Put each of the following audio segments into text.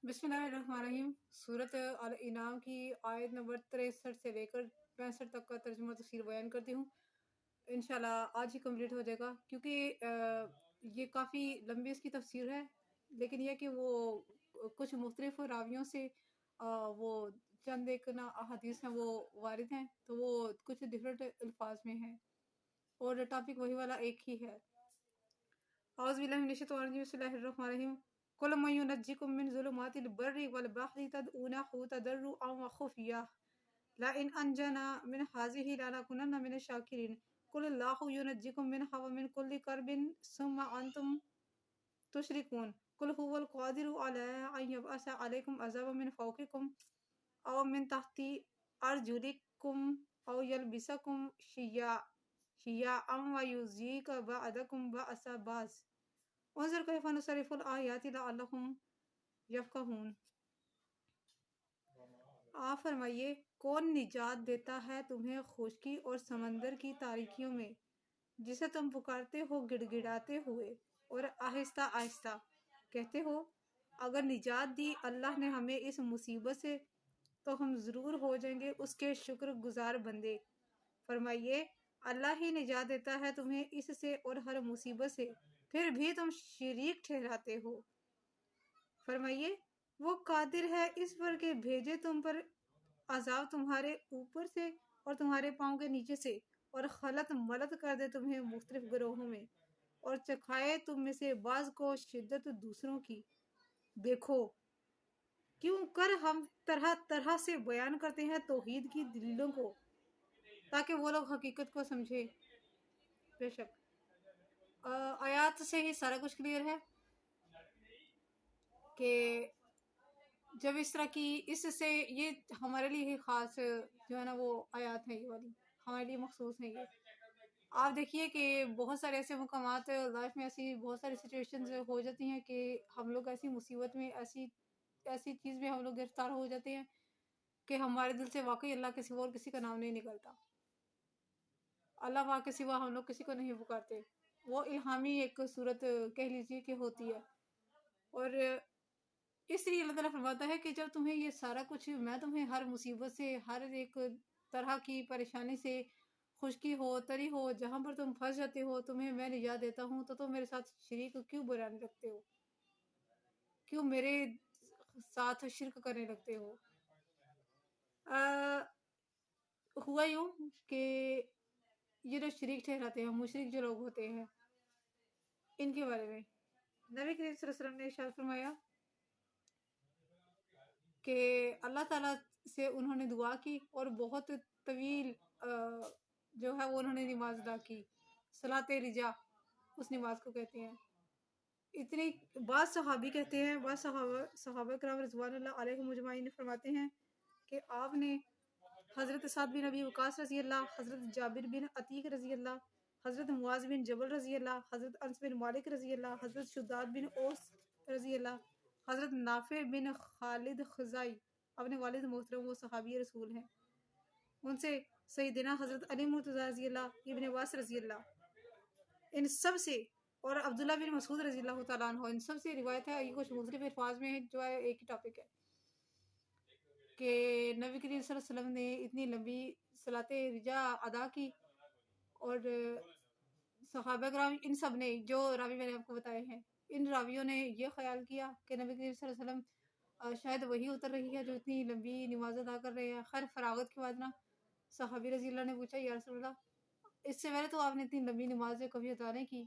बिस्मिल्लाहिर्रहमानिर्रहीम। सूरत अल इनाम की आयत नंबर 63 से लेकर 65 तक का तर्जुमा तफसीर बयान करती हूँ। इंशाल्लाह आज ही कंप्लीट हो जाएगा क्योंकि ये काफ़ी लंबी इसकी तफसीर है, लेकिन यह कि वो कुछ मुख्तलिफ रावियों से वो चंद एक ना अहादीस हैं वो वारिद हैं, तो वो कुछ डिफरेंट अल्फाज में हैं और टॉपिक वही वाला एक ही है। बिस्मिल्लाहिर्रहमानिर्रहीम। कुल मै युनज्जिकुम मिन ज़ुलुमातिल बर्रि वल बहरि तदऊनहु तदर्रुअन व खुफिया लइन अंजना मिन हाज़िहि लनकुनन्ना मिनश शाकिरीन। कुल अल्लाहु युनज्जिकुम मिनहा व मिन कुल्लि कर्बिन सुम्मा अंतुम तुशरिकून। कुल हुवल क़ादिरु अला अन यबअसा अलैकुम अज़ाबम मिन फ़ौक़िकुम औ मिन तहति अर्जुलिकुम औ यल्बिसकुम शियअन व युज़ीक़ बअदकुम बअसा बाज़। उन्ज़ुर कैफ़ नुसर्रिफ़ुल आयाति लअल्लहुम यफ़क़हून। आप फरमाइए, कौन निजात देता है तुम्हें खुश्की और समंदर की तारीकियों में, जिसे तुम पुकारते हो गिड़गिड़ाते हुए और आहिस्ता आहिस्ता कहते हो, अगर निजात दी अल्लाह ने हमें इस मुसीबत से तो हम ज़रूर हो जाएंगे उसके शुक्रगुजार बंदे। फरमाइए, अल्लाह ही निजात देता है तुम्हें इससे और हर मुसीबत से, फिर भी तुम शरीक ठहराते हो। फरमाइए, वो कादिर है इस पर के भेजे तुम पर अजाब तुम्हारे ऊपर से और तुम्हारे पाँव के नीचे से, और खलत मलत कर दे तुम्हें मुख्तलिफ ग्रोहों में, और चखाए तुम में से बाज को शिद्दत दूसरों की। देखो क्यों कर हम तरह तरह से बयान करते हैं तौहीद की दलीलों को, ताकि वो लोग हकीकत को समझे। बेशक आयात से ही सारा कुछ क्लियर है कि जब इस तरह की, इससे ये हमारे लिए ही ख़ास जो है ना वो आयात है, ये वाली हमारे लिए मखसूस है। ये आप देखिए कि बहुत सारे ऐसे मकामात लाइफ में, ऐसी बहुत सारी सिचुएशंस हो जाती हैं कि हम लोग ऐसी मुसीबत में, ऐसी ऐसी चीज़ में हम लोग गिरफ्तार हो जाते हैं कि हमारे दिल से वाकई अल्लाह के सिवा और किसी का नाम नहीं निकलता। अल्लाह पाक के सिवा हम लोग किसी को नहीं पुकारते। वो इल्हामी एक सूरत कह लीजिए कि होती है, और इसलिए अल्लाह ताला फरमाता है कि जब तुम्हें ये सारा कुछ, मैं तुम्हें हर मुसीबत से, हर एक तरह की परेशानी से, खुशकी हो, तरी हो, जहाँ पर तुम फंस जाते हो, तुम्हें मैं निजात देता हूँ, तो तुम मेरे साथ शरीक क्यों बनाने लगते हो, क्यों मेरे साथ शिरक करने लगते हो। हुआ यूँ कि ये जो शरीक ठहराते हैं, मुशरिक जो लोग होते हैं, इनके बारे में नबी करीम सल्लल्लाहु अलैहि वसल्लम ने इरशाद फरमाया कि अल्लाह ताला से उन्होंने दुआ की और बहुत तवील जो है वो उन्होंने नमाज अदा की, सलाते रिजा उस नमाज को कहते हैं। इतनी बाद सहाबी कहते हैं, बाद सहाबा किराम रिज़वानुल्लाह अलैहिम अजमाइन फरमाते हैं कि आपने हज़रत साद बिन अबी वक़ास रज़ी अल्लाह, हज़रत जाबिर बिन अतीक रज़ी अल्लाह, हज़रत मुआज़ बिन जबल रज़ी अल्लाह, हज़रत अनस बिन मालिक रज़ी अल्लाह, हज़रत शुद्दाद बिन ओस रज़ी अल्लाह, हज़रत नाफे बिन खालिद ख़ुज़ाई, अपने वालिद मोहतरम वो सहाबी रसूल हैं, उनसे सैयदना हज़रत अली मुर्तज़ा रज़ी अल्लाह, इब्न अब्बास रज़ी अल्लाह, इन सब से, और अब्दुल्ला बिन मसूद रज़ी अल्लाह तआला अन्हु, इन सब से रिवायत है। ये कुछ मुख्तलिफ अल्फाज में है, जो है एक ही टॉपिक है कि नबी करीम सल्लल्लाहु अलैहि वसल्लम ने इतनी लंबी सलाते रिजा अदा की, और सहाबा किराम इन सब ने, जो रावी मैंने आपको बताए हैं, इन रावियों ने ये ख्याल किया कि नबी करीम सल्लल्लाहु अलैहि वसल्लम शायद वही उतर रही है जो इतनी लंबी नमाज अदा कर रहे हैं। खैर फरागत के बाद ना सहाबी रज़ी अल्लाह ने पूछा, या रसूल अल्लाह, इससे पहले तो आपने इतनी लंबी नमाज कभी अदा नहीं की,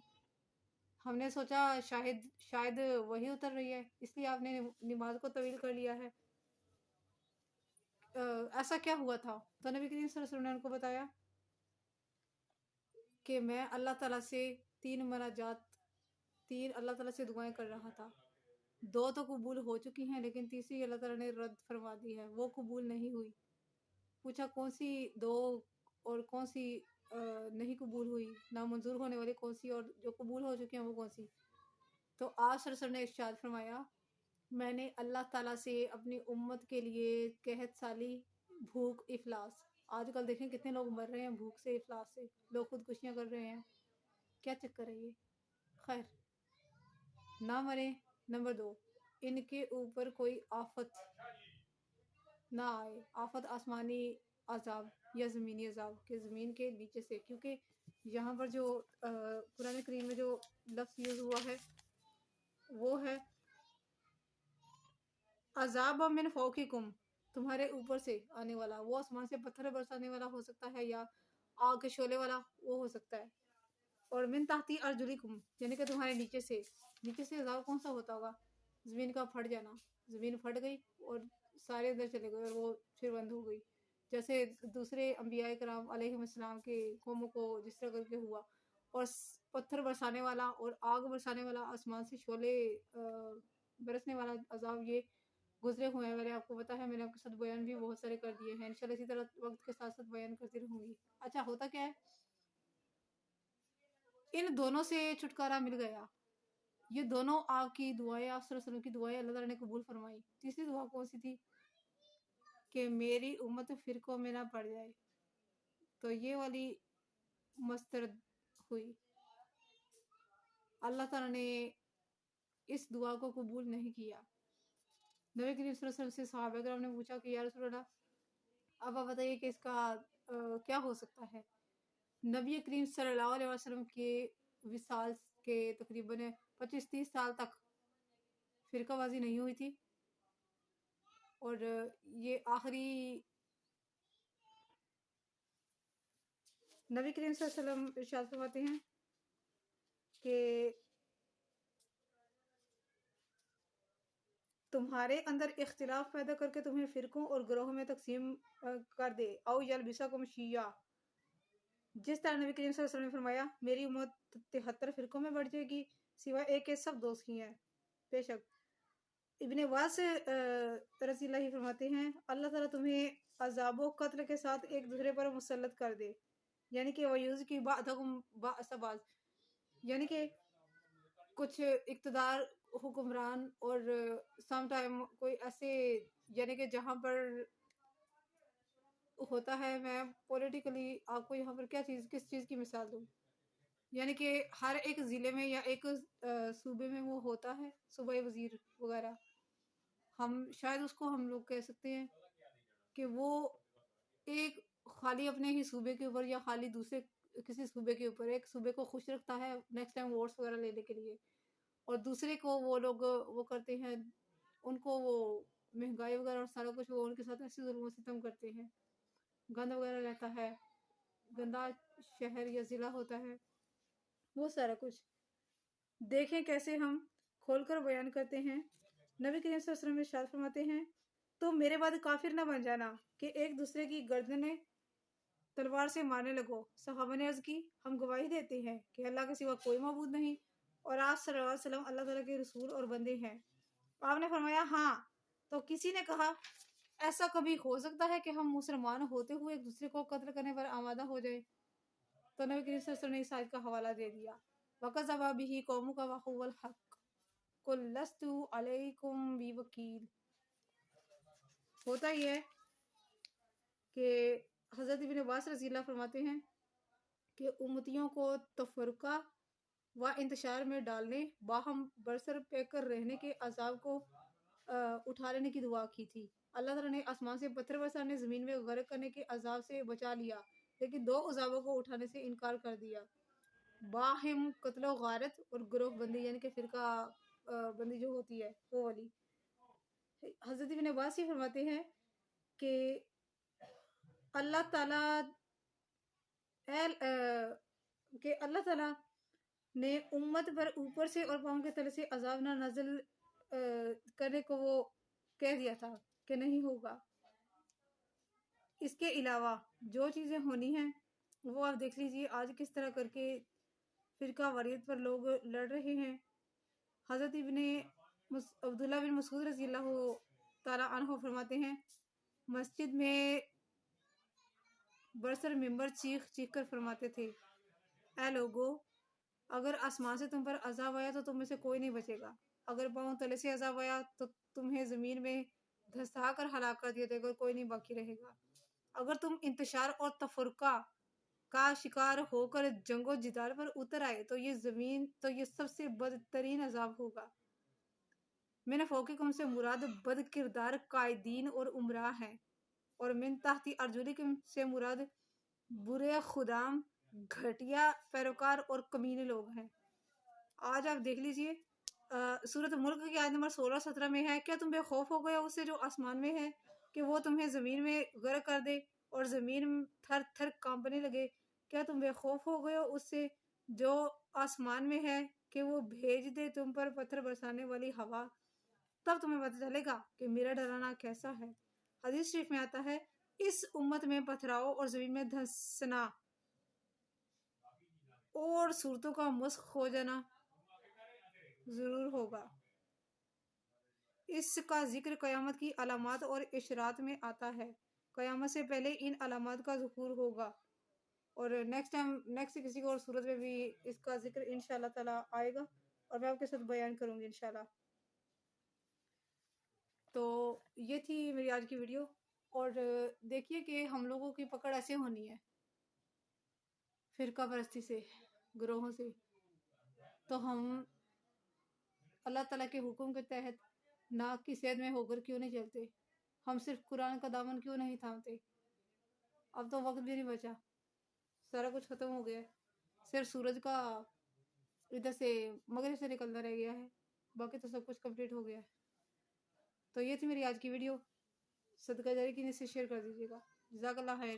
हमने सोचा शायद वही उतर रही है, इसलिए आपने नमाज को तवील कर लिया है। ऐसा क्या हुआ था? तो नबी करीम सल्लल्लाहु अलैहि वसल्लम ने उनको बताया कि मैं अल्लाह ताला से तीन अल्लाह ताला से दुआएं कर रहा था। 2 तो कबूल हो चुकी हैं, लेकिन तीसरी अल्लाह ताला ने रद्द फरमा दी है, वो कबूल नहीं हुई। पूछा कौन सी 2 और कौन सी नहीं कबूल हुई, नामंजूर होने वाली कौन सी, और जो कबूल हो चुकी हैं वो कौन सी? तो आप सल्लल्लाहु अलैहि वसल्लम ने इरशाद फरमाया, मैंने अल्लाह ताला से अपनी उम्मत के लिए कहत साली, भूख, इफलास। आजकल देखें कितने लोग मर रहे हैं भूख से, इफलास से, लोग खुदकुशियाँ कर रहे हैं, क्या चक्कर है ये? खैर ना मरे। नंबर 2, इनके ऊपर कोई आफत ना आए। आफत आसमानी अजाब या ज़मीनी अजाब के ज़मीन के नीचे से, क्योंकि यहाँ पर जो कुरान करीम में जो लफ्ज़ यूज़ हुआ है वो है अजाब मिन फौकिकुम, तुम्हारे ऊपर से आने वाला। वो आसमान से पत्थर बरसाने वाला हो सकता है या आग के शोले वाला वो हो सकता है। और मिन ताहती अर्जुलिकुम, यानी कि तुम्हारे नीचे से। नीचे से अजाब कौन सा होता होगा? ज़मीन का फट जाना। ज़मीन फट गई और सारे अंदर चले गए और वो फिर बंद हो गई। जैसे दूसरे अम्बिया कराम अलैहिस्सलाम के कौमों को जिस तरह करके हुआ। और पत्थर बरसाने वाला और आग बरसाने वाला, आसमान से शोले बरसने वाला अजाब, ये गुजरे हुए हैं। मैंने आपको पता है, मैंने आपके साथ बयान भी बहुत सारे कर दिए हैं। इंशाल्लाह इसी तरह वक्त के साथ साथ बयान करती रहूंगी। अच्छा, होता क्या है, इन दोनों से छुटकारा मिल गया। ये दोनों आपकी दुआएं, आप सल्लल्लाहु अलैहि वसल्लम की दुआएं अल्लाह ताला ने कबूल फरमाई। तीसरी दुआ कौन सी थी? कि मेरी उम्मत फिरकों में ना पड़ जाए। तो ये वाली मस्तरद हुई। अल्लाह ताला ने इस दुआ को कबूल नहीं किया। नबी करीम सल्लल्लाहु अलैहि वसल्लम से सहाबा कराम ने पूछा कि या रसूल अल्लाह, अब आप बताइए कि इसका क्या हो सकता है। नबी करीम सल्लल्लाहु अलैहि वसल्लम के विसाल के तकरीबन 25-30 साल तक फिरकाबाजी नहीं हुई थी। और ये आखिरी नबी करीम सल्लल्लाहु अलैहि वसल्लम इरशाद फरमाते हैं कि तुम्हारे अंदर इख्तिलाफ पैदा करके तुम्हें फिरकों और ग्रोहों में तकसीम कर दे। औ यलबिसकुम शिया, जिस तरह नबी करीम सल्लल्लाहु अलैहि वसल्लम ने फरमाया मेरी उम्मत 73 फिरकों में बढ़ जाएगी, सिवाय एक के सब दोस्त ही हैं। बेशक इब्ने वास रज़ी अल्लाह फरमाते हैं अल्लाह ताला तुम्हें अजाबो कत्ल के साथ एक दूसरे पर मुसल्लत कर दे, यानी कि वयूज़ की बाज़, यानी कि कुछ इक़्तिदार हुक्मरान और सम टाइम कोई ऐसे, यानी कि जहाँ पर होता है, मैं पॉलिटिकली आपको यहाँ पर क्या चीज़ किस चीज़ की मिसाल दूँ, यानी कि हर एक ज़िले में या एक सूबे में वो होता है सूबाई वज़ीर वगैरह। हम शायद उसको हम लोग कह सकते हैं कि वो एक खाली अपने ही सूबे के ऊपर या खाली दूसरे किसी सूबे के ऊपर एक सूबे को खुश रखता है नेक्स्ट टाइम वोट्स वगैरह लेने के लिए, और दूसरे को वो लोग वो करते हैं, उनको वो महंगाई वगैरह और सारा कुछ वो उनके साथ ऐसे जुल्म सितम करते हैं, गंद वगैरह रहता है, गंदा शहर या ज़िला होता है, वो सारा कुछ। देखें कैसे हम खोलकर बयान करते हैं। नबी करीम सल्लल्लाहु अलैहि वसल्लम इरशाद फरमाते हैं तो मेरे बाद काफिर न बन जाना कि एक दूसरे की गर्दनें तलवार से मारने लगो। सहाबा ने अर्ज की हम गवाही देते हैं कि अल्लाह के सिवा कोई मबूद नहीं और आप सल्लल्लाहु अलैहि वसल्लम अल्लाह ताला के रसूल और बंदे हैं। आपने फरमाया हाँ। तो किसी ने कहा ऐसा कभी हो सकता है कि हम मुसलमान होते हुए एक दूसरे को कत्ल करने पर आमादा हो जाए? तो नबी करीम सल्लल्लाहु अलैहि वसल्लम ने इस आयत का हवाला दे दिया, वकज़्ज़बा बिही कौमुका व हुवल हक़ कुल लस्तु अलैकुम बिवकील। होता ही है कि हज़रत इब्न अब्बास रज़ी अल्लाह फरमाते हैं कि उम्मतियों को तफरका व इंतशार में डालने, बाहम बरसर पेकर रहने के अजाब को उठा लेने की दुआ की थी। अल्लाह ताला ने आसमान से पत्थर बरसाने, ज़मीन में गर्क करने के अजाब से बचा लिया, लेकिन दो अजाबों को उठाने से इनकार कर दिया, बाहिम कत्लो गारत और ग्रोह बंदी, यानी कि फिरका बंदी जो होती है वो वाली। हज़रत इब्न अब्बास ये फरमाते हैं कि अल्लाह ताला कि अल्लाह ताला ने उम्मत पर ऊपर से और पाँव के तले से अजाब ना नजल करने को वो कह दिया था कि नहीं होगा। इसके अलावा जो चीज़ें होनी हैं वो आप देख लीजिए आज किस तरह करके फिरका वारियत पर लोग लड़ रहे हैं। हज़रत इब्ने अब्दुल्ला बिन मसूद रज़ी अल्लाह ताला अन्हु फरमाते हैं मस्जिद में बरसर मिंबर चीख चीख कर फरमाते थे ऐ लोगो, अगर आसमान से तुम पर अजाब आया तो तुम में से कोई नहीं बचेगा, अगर पाँव तले से अजाब आया तो तुम्हें ज़मीन में धंसा कर हलाक कर दिया जाएगा, कोई नहीं बाकी रहेगा। अगर तुम इंतशार और तफरका का शिकार होकर जंगो जिदाल पर उतर आए तो ये सबसे बदतरीन अजाब होगा। من فوقکم سے مراد بد کردار قائدین اور عمرہ ہیں، اور من تحت ارجلکم سے مراد برے خدام، گھٹیا پیروکار اور کمینے لوگ ہیں۔ آج آپ دیکھ لیجئے سورۃ ملک کی آیت نمبر 16-17 میں ہے، کیا تم بے خوف ہو گئے اس سے جو آسمان میں ہے کہ وہ تمہیں زمین میں غرق کر دے اور زمین تھر تھر کانپنے لگے؟ کیا تم بے خوف ہو گئے ہو اس سے جو آسمان میں ہے کہ وہ بھیج دے تم پر پتھر برسانے والی ہوا؟ تب تمہیں پتہ چلے گا کہ میرا ڈرانا کیسا ہے۔ حدیث شریف میں آتا ہے، اس امت میں پتھراؤ اور زمین میں دھنسنا اور صورتوں کا مسخ ہو جانا ضرور ہوگا۔ اس کا ذکر قیامت کی علامات اور اشارات میں آتا ہے۔ قیامت سے پہلے ان علامات کا ظہور ہوگا، اور نیکسٹ کسی اور صورت میں بھی اس کا ذکر انشاءاللہ تعالی آئے گا اور میں آپ کے ساتھ بیان کروں گی انشاءاللہ۔ تو یہ تھی میری آج کی ویڈیو، اور دیکھیے کہ ہم لوگوں کی پکڑ ایسے ہونی ہے فرقہ پرستی سے، گروہوں سے، تو ہم اللہ تعالیٰ کے حکم کے تحت ناک کی سید میں ہو کر کیوں نہیں چلتے؟ ہم صرف قرآن کا دامن کیوں نہیں تھامتے؟ اب تو وقت بھی نہیں بچا، سارا کچھ ختم ہو گیا ہے، صرف سورج کا ادھر سے مغرب سے نکلنا رہ گیا ہے، باقی تو سب کچھ کمپلیٹ ہو گیا ہے۔ تو یہ تھی میری آج کی ویڈیو، صدقہ جاری کی نیت سے شیئر کر دیجیے گا۔ جزاک اللہ خیر۔